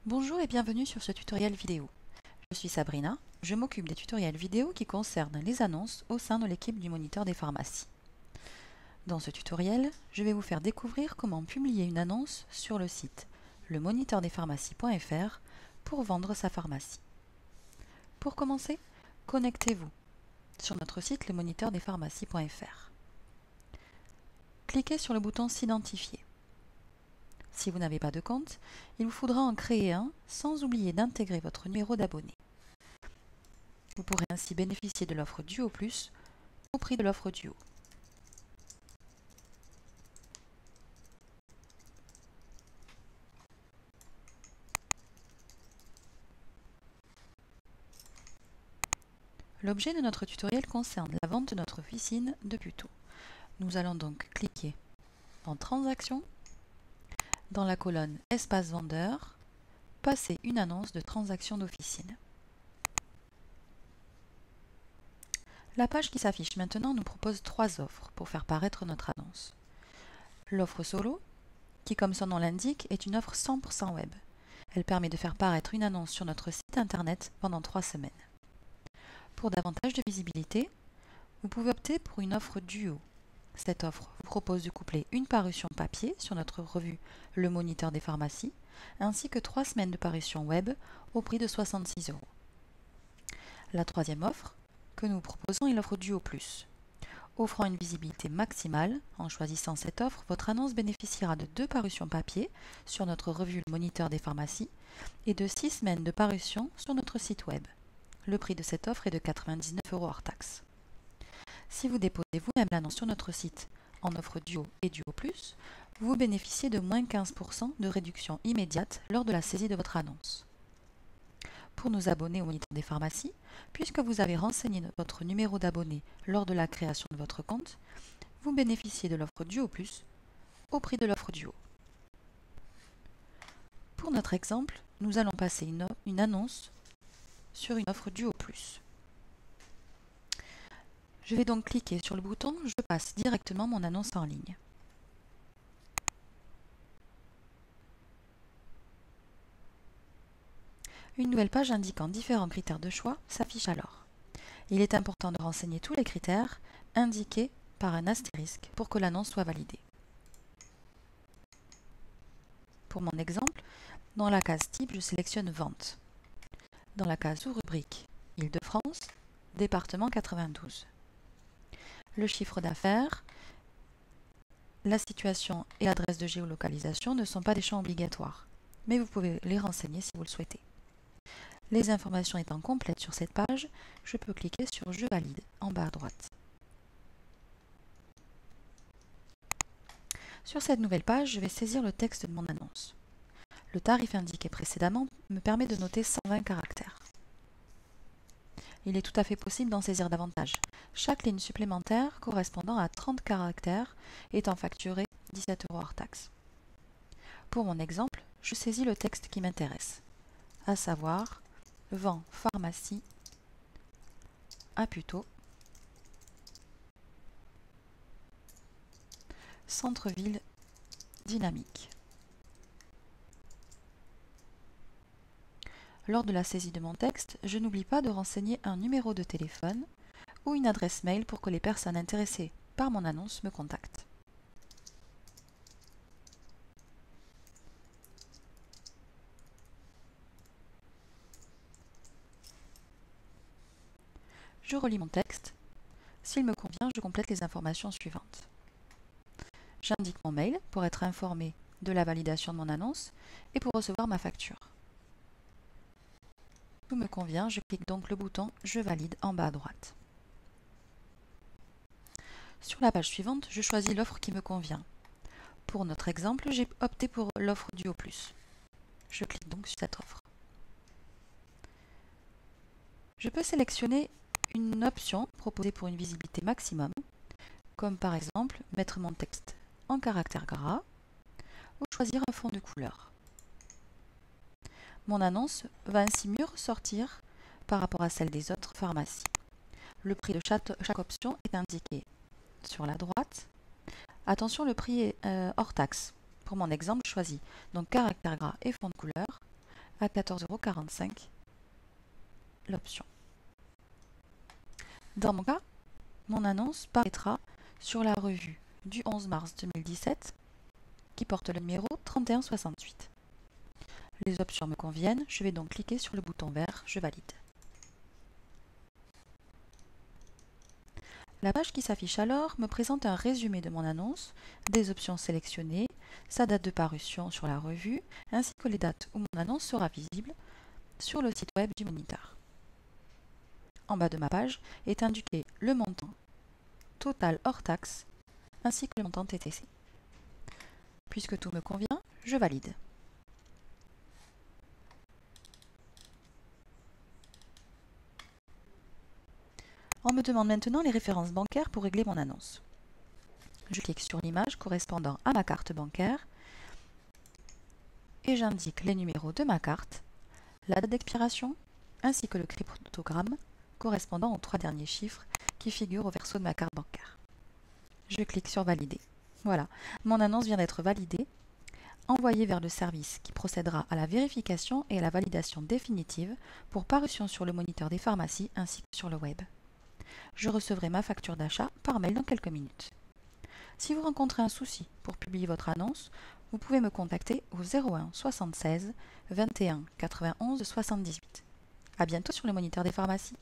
Bonjour et bienvenue sur ce tutoriel vidéo. Je suis Sabrina, je m'occupe des tutoriels vidéo qui concernent les annonces au sein de l'équipe du Moniteur des pharmacies. Dans ce tutoriel, je vais vous faire découvrir comment publier une annonce sur le site lemoniteurdespharmacies.fr pour vendre sa pharmacie. Pour commencer, connectez-vous sur notre site lemoniteurdespharmacies.fr. Cliquez sur le bouton S'identifier. Si vous n'avez pas de compte, il vous faudra en créer un sans oublier d'intégrer votre numéro d'abonné. Vous pourrez ainsi bénéficier de l'offre Duo Plus au prix de l'offre Duo. L'objet de notre tutoriel concerne la vente de notre officine de Puteaux. Nous allons donc cliquer en Transactions, dans la colonne Espace vendeur, passer une annonce de transaction d'officine. La page qui s'affiche maintenant nous propose 3 offres pour faire paraître notre annonce. L'offre solo, qui comme son nom l'indique, est une offre 100% web. Elle permet de faire paraître une annonce sur notre site internet pendant 3 semaines. Pour davantage de visibilité, vous pouvez opter pour une offre duo. Cette offre vous propose de coupler une parution papier sur notre revue Le Moniteur des pharmacies, ainsi que 3 semaines de parution web au prix de 66 €. La troisième offre que nous vous proposons est l'offre Duo Plus. Offrant une visibilité maximale, en choisissant cette offre, votre annonce bénéficiera de 2 parutions papier sur notre revue Le Moniteur des pharmacies et de 6 semaines de parution sur notre site web. Le prix de cette offre est de 99 € hors taxe. Si vous déposez vous-même l'annonce sur notre site en offre Duo et Duo Plus, vous bénéficiez de moins 15% de réduction immédiate lors de la saisie de votre annonce. Pour nous abonner au Moniteur des pharmacies, puisque vous avez renseigné votre numéro d'abonné lors de la création de votre compte, vous bénéficiez de l'offre Duo Plus au prix de l'offre Duo. Pour notre exemple, nous allons passer une annonce sur une offre Duo Plus. Je vais donc cliquer sur le bouton « Je passe directement mon annonce en ligne ». Une nouvelle page indiquant différents critères de choix s'affiche alors. Il est important de renseigner tous les critères indiqués par un astérisque pour que l'annonce soit validée. Pour mon exemple, dans la case type, je sélectionne Vente. Dans la case sous-rubrique Île-de-France, département 92. Le chiffre d'affaires, la situation et l'adresse de géolocalisation ne sont pas des champs obligatoires, mais vous pouvez les renseigner si vous le souhaitez. Les informations étant complètes sur cette page, je peux cliquer sur « Je valide » en bas à droite. Sur cette nouvelle page, je vais saisir le texte de mon annonce. Le tarif indiqué précédemment me permet de noter 120 caractères. Il est tout à fait possible d'en saisir davantage, chaque ligne supplémentaire correspondant à 30 caractères étant facturée 17 € hors taxe. Pour mon exemple, je saisis le texte qui m'intéresse, à savoir « Vend pharmacie à Puteaux, centre-ville dynamique ». Lors de la saisie de mon texte, je n'oublie pas de renseigner un numéro de téléphone ou une adresse mail pour que les personnes intéressées par mon annonce me contactent. Je relis mon texte. S'il me convient, je complète les informations suivantes. J'indique mon mail pour être informé de la validation de mon annonce et pour recevoir ma facture. Tout me convient, je clique donc le bouton « Je valide » en bas à droite. Sur la page suivante, je choisis l'offre qui me convient. Pour notre exemple, j'ai opté pour l'offre Duo Plus. Je clique donc sur cette offre. Je peux sélectionner une option proposée pour une visibilité maximum, comme par exemple mettre mon texte en caractère gras ou choisir un fond de couleur. Mon annonce va ainsi mieux ressortir par rapport à celle des autres pharmacies. Le prix de chaque option est indiqué sur la droite. Attention, le prix est hors taxe. Pour mon exemple, je choisis donc caractère gras et fond de couleur à 14,45 € l'option. Dans mon cas, mon annonce paraîtra sur la revue du 11 mars 2017 qui porte le numéro 3168. Les options me conviennent, je vais donc cliquer sur le bouton vert « Je valide ». La page qui s'affiche alors me présente un résumé de mon annonce, des options sélectionnées, sa date de parution sur la revue, ainsi que les dates où mon annonce sera visible sur le site web du moniteur. En bas de ma page est indiqué le montant total hors taxe ainsi que le montant TTC. Puisque tout me convient, je valide. On me demande maintenant les références bancaires pour régler mon annonce. Je clique sur l'image correspondant à ma carte bancaire et j'indique les numéros de ma carte, la date d'expiration ainsi que le cryptogramme correspondant aux 3 derniers chiffres qui figurent au verso de ma carte bancaire. Je clique sur Valider. Voilà, mon annonce vient d'être validée, envoyée vers le service qui procédera à la vérification et à la validation définitive pour parution sur le moniteur des pharmacies ainsi que sur le web. Je recevrai ma facture d'achat par mail dans quelques minutes. Si vous rencontrez un souci pour publier votre annonce, vous pouvez me contacter au 01 76 21 91 78. À bientôt sur le moniteur des pharmacies.